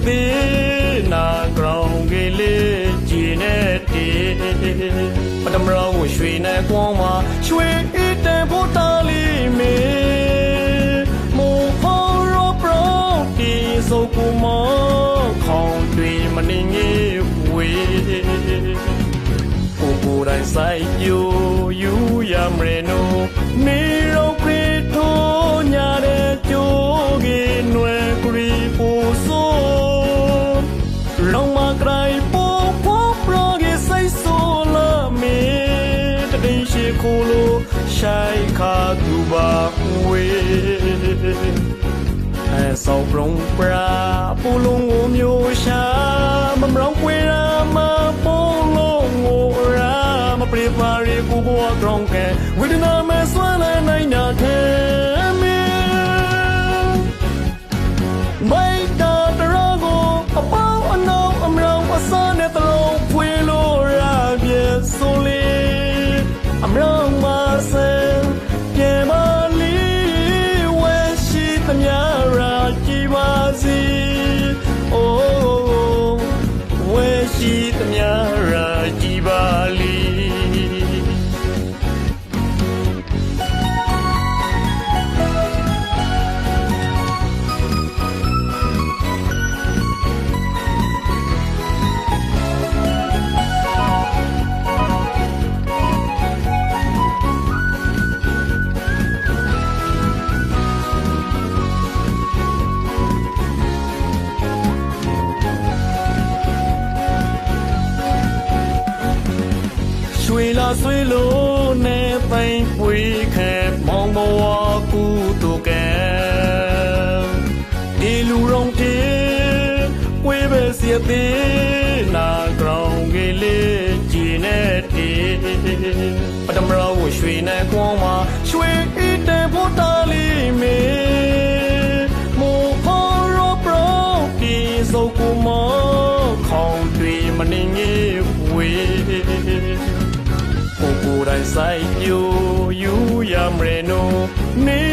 သေးနာကြောင်ကလေးကြည်နေတဲ့ပထမရောရွှေနဲ့ကွန်မှာရွှေဤတဲ့ဖို့တာလီမေမိုးဖော်ရောပရောဒီစုပ်ကူမောခေါင်တွေမနေငေးဝေကိုယ်တိုင်ဆိုင်ပြူယူရမရနိုနေရောပရိထိုးညာတဲ့ကြိုးကြီးနွယ်ကရီပူဆိုလုံးမကရိုင်ပူပူပရောကြီးစိတ်ဆိုလာမေတတိရှိခိုးလို့ရှိုင်ခါသူပါဝေအဲဆောက်ပြုံးပရာပူလုံးကိုမျိုးရှာမမရောကွေရာမပိုးလုံးကိုရာမပရိပါရီကိုဘောကရောင်းကဲဝိဒနာမဲဆွမ်းလဲနိုင်နာတဲ့မေမိုက်တာတရာကိုအပေါင်းအနောင်အမရောင်အစားနဲ့တလုံးဖွေလို့ရာပြေဆိုလေအမရောင်မဆယ်ပြေမလီဝဲရှိသမျှရာကြည်ပါစီအိုးဝဲရှိသမျှရာကြည်ပါလီရွှေလာဆွေးလို့နဲ့သိမ့်ပွေခဲမောင်ဘဝကူတူကဲဒီလူရောင်တေပွေပဲစီသေးနာကြောင်ကလေးကြည်နေတဲ့ပထမရောရွှေနဲ့ကွန်မှာရွှေဤတဲ့ဖို့တာလီမေမိုးဖော်ရောပရောဒီစုပ်ကူမောခေါင်တွေမနေငေးဝေကိုယ်တိုင်ဆိုင်ပြူယူရမရနိုနေ